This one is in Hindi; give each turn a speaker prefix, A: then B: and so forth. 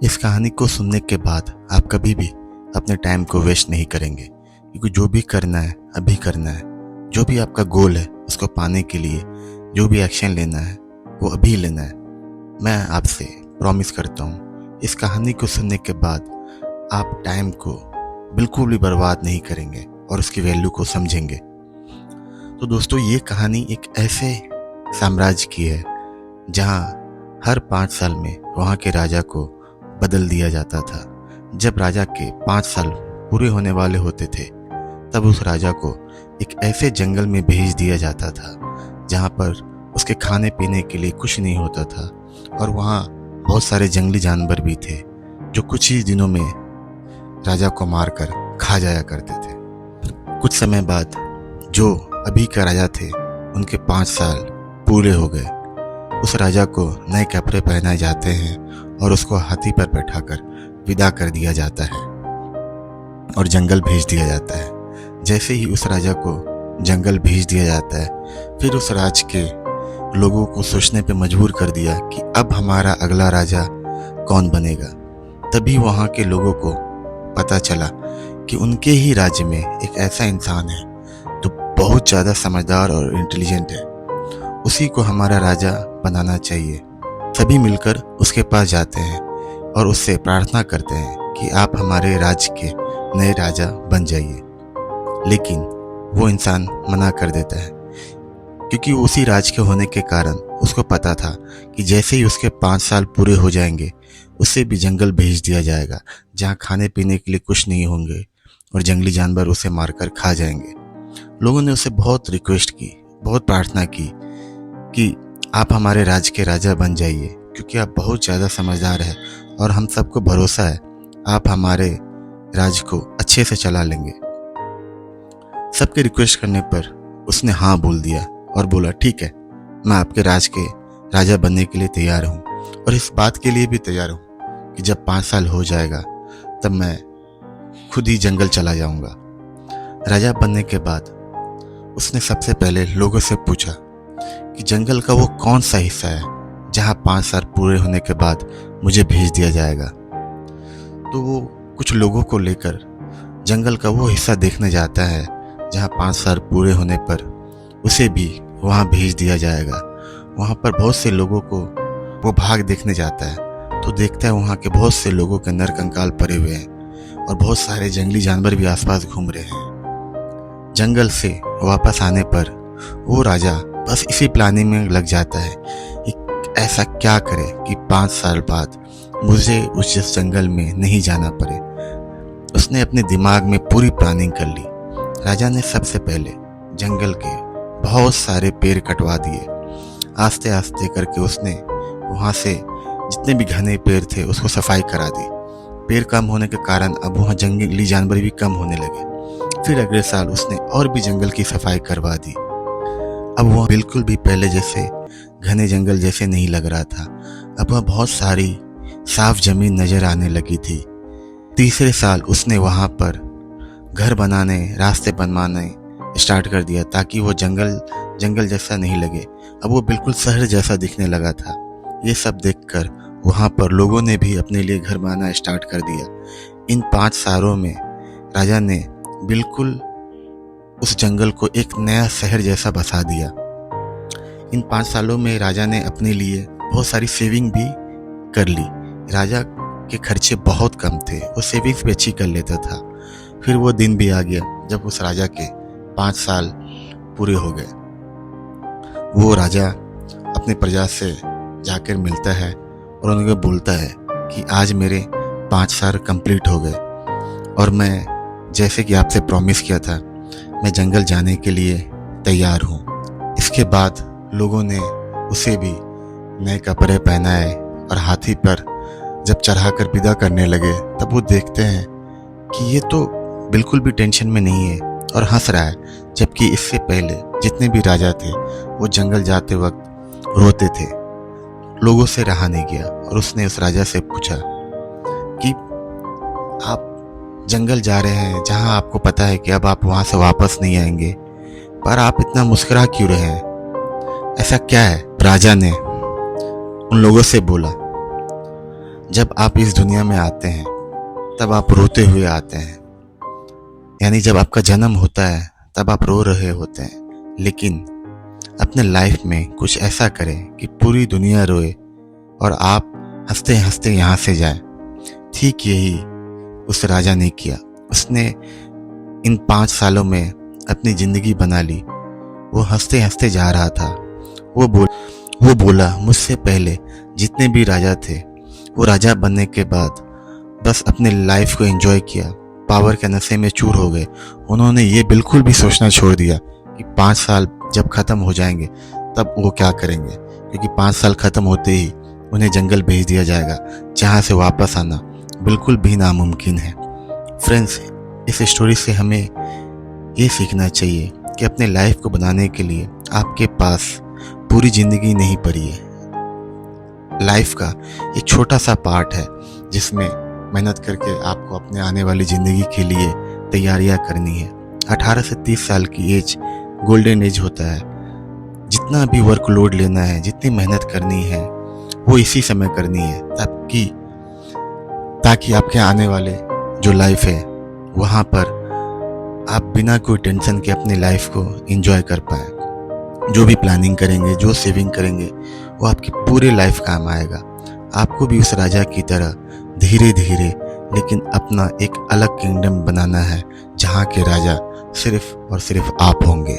A: इस कहानी को सुनने के बाद आप कभी भी अपने टाइम को वेस्ट नहीं करेंगे, क्योंकि जो भी करना है अभी करना है। जो भी आपका गोल है उसको पाने के लिए जो भी एक्शन लेना है वो अभी लेना है। मैं आपसे प्रॉमिस करता हूँ, इस कहानी को सुनने के बाद आप टाइम को बिल्कुल भी बर्बाद नहीं करेंगे और उसकी वैल्यू को समझेंगे। तो दोस्तों, ये कहानी एक ऐसे साम्राज्य की है जहाँ हर 5 साल में वहाँ के राजा को बदल दिया जाता था। जब राजा के 5 साल पूरे होने वाले होते थे तब उस राजा को एक ऐसे जंगल में भेज दिया जाता था जहाँ पर उसके खाने पीने के लिए कुछ नहीं होता था, और वहाँ बहुत सारे जंगली जानवर भी थे जो कुछ ही दिनों में राजा को मारकर खा जाया करते थे। कुछ समय बाद जो अभी का राजा थे उनके 5 साल पूरे हो गए। उस राजा को नए कपड़े पहनाए जाते हैं और उसको हाथी पर बैठाकर विदा कर दिया जाता है और जंगल भेज दिया जाता है। जैसे ही उस राजा को जंगल भेज दिया जाता है, फिर उस राज के लोगों को सोचने पे मजबूर कर दिया कि अब हमारा अगला राजा कौन बनेगा। तभी वहाँ के लोगों को पता चला कि उनके ही राज्य में एक ऐसा इंसान है जो बहुत ज़्यादा समझदार और इंटेलिजेंट है, उसी को हमारा राजा बनाना चाहिए। सभी मिलकर उसके पास जाते हैं और उससे प्रार्थना करते हैं कि आप हमारे राज्य के नए राजा बन जाइए। लेकिन वो इंसान मना कर देता है, क्योंकि उसी राज्य के होने के कारण उसको पता था कि जैसे ही उसके 5 साल पूरे हो जाएंगे उसे भी जंगल भेज दिया जाएगा, जहाँ खाने पीने के लिए कुछ नहीं होंगे और जंगली जानवर उसे मारकर खा जाएंगे। लोगों ने उसे बहुत रिक्वेस्ट की, बहुत प्रार्थना की कि आप हमारे राज्य के राजा बन जाइए, क्योंकि आप बहुत ज़्यादा समझदार हैं और हम सबको भरोसा है आप हमारे राज्य को अच्छे से चला लेंगे। सबके रिक्वेस्ट करने पर उसने हाँ बोल दिया और बोला, ठीक है, मैं आपके राज्य के राजा बनने के लिए तैयार हूँ, और इस बात के लिए भी तैयार हूँ कि जब 5 साल हो जाएगा तब मैं खुद ही जंगल चला जाऊँगा। राजा बनने के बाद उसने सबसे पहले लोगों से पूछा कि जंगल का वो कौन सा हिस्सा है जहाँ 5 साल पूरे होने के बाद मुझे भेज दिया जाएगा। तो वो कुछ लोगों को लेकर जंगल का वो हिस्सा देखने जाता है जहाँ 5 साल पूरे होने पर उसे भी वहाँ भेज दिया जाएगा। वहाँ पर बहुत से लोगों को वो भाग देखने जाता है, तो देखता है वहाँ के बहुत से लोगों के नर कंकाल पड़े हुए हैं और बहुत सारे जंगली जानवर भी आसपास घूम रहे हैं। जंगल से वापस आने पर वो राजा बस इसी प्लानिंग में लग जाता है कि ऐसा क्या करे कि 5 साल बाद मुझे उस जंगल में नहीं जाना पड़े। उसने अपने दिमाग में पूरी प्लानिंग कर ली। राजा ने सबसे पहले जंगल के बहुत सारे पेड़ कटवा दिए। आस्ते आस्ते करके उसने वहाँ से जितने भी घने पेड़ थे उसको सफाई करा दी। पेड़ कम होने के कारण अब वहाँ जंगली जानवर भी कम होने लगे। फिर अगले साल उसने और भी जंगल की सफाई करवा दी। अब वह बिल्कुल भी पहले जैसे घने जंगल जैसे नहीं लग रहा था। अब वह बहुत सारी साफ जमीन नजर आने लगी थी। तीसरे साल उसने वहाँ पर घर बनाने, रास्ते बनवाने स्टार्ट कर दिया ताकि वो जंगल जैसा नहीं लगे। अब वो बिल्कुल शहर जैसा दिखने लगा था। ये सब देखकर वहाँ पर लोगों ने भी अपने लिए घर बनाना स्टार्ट कर दिया। इन 5 सालों में राजा ने बिल्कुल उस जंगल को एक नया शहर जैसा बसा दिया। इन 5 सालों में राजा ने अपने लिए बहुत सारी सेविंग भी कर ली। राजा के खर्चे बहुत कम थे, वो सेविंग्स भी अच्छी कर लेता था। फिर वो दिन भी आ गया जब उस राजा के 5 साल पूरे हो गए। वो राजा अपने प्रजा से जाकर मिलता है और उनको बोलता है कि आज मेरे 5 साल कंप्लीट हो गए और मैं जैसे कि आपसे प्रॉमिस किया था मैं जंगल जाने के लिए तैयार हूँ। इसके बाद लोगों ने उसे भी नए कपड़े पहनाए और हाथी पर जब चढ़ाकर विदा करने लगे तब वो देखते हैं कि ये तो बिल्कुल भी टेंशन में नहीं है और हंस रहा है, जबकि इससे पहले जितने भी राजा थे वो जंगल जाते वक्त रोते थे। लोगों से रहा नहीं गया और उसने उस राजा से पूछा कि आप जंगल जा रहे हैं जहां आपको पता है कि अब आप वहां से वापस नहीं आएंगे, पर आप इतना मुस्कुरा क्यों रहे हैं, ऐसा क्या है? राजा ने उन लोगों से बोला, जब आप इस दुनिया में आते हैं तब आप रोते हुए आते हैं, यानी जब आपका जन्म होता है तब आप रो रहे होते हैं, लेकिन अपने लाइफ में कुछ ऐसा करें कि पूरी दुनिया रोए और आप हंसते हंसते यहाँ से जाएं। ठीक यही उस राजा ने किया। उसने इन 5 सालों में अपनी ज़िंदगी बना ली। वो हंसते हंसते जा रहा था। वो बोला मुझसे पहले जितने भी राजा थे वो राजा बनने के बाद बस अपने लाइफ को एंजॉय किया, पावर के नशे में चूर हो गए। उन्होंने ये बिल्कुल भी सोचना छोड़ दिया कि 5 साल जब ख़त्म हो जाएंगे तब वो क्या करेंगे, क्योंकि 5 साल ख़त्म होते ही उन्हें जंगल भेज दिया जाएगा, जहाँ से वापस आना बिल्कुल भी नामुमकिन है। फ्रेंड्स, इस स्टोरी से हमें ये सीखना चाहिए कि अपने लाइफ को बनाने के लिए आपके पास पूरी ज़िंदगी नहीं पड़ी है। लाइफ का एक छोटा सा पार्ट है जिसमें मेहनत करके आपको अपने आने वाली ज़िंदगी के लिए तैयारियां करनी है। 18 से 30 साल की एज गोल्डन एज होता है। जितना भी वर्कलोड लेना है, जितनी मेहनत करनी है, वो इसी समय करनी है, ताकि आपके आने वाले जो लाइफ है वहाँ पर आप बिना कोई टेंशन के अपनी लाइफ को एंजॉय कर पाए। जो भी प्लानिंग करेंगे, जो सेविंग करेंगे, वो आपकी पूरी लाइफ काम आएगा। आपको भी उस राजा की तरह धीरे धीरे लेकिन अपना एक अलग किंगडम बनाना है, जहाँ के राजा सिर्फ और सिर्फ आप होंगे।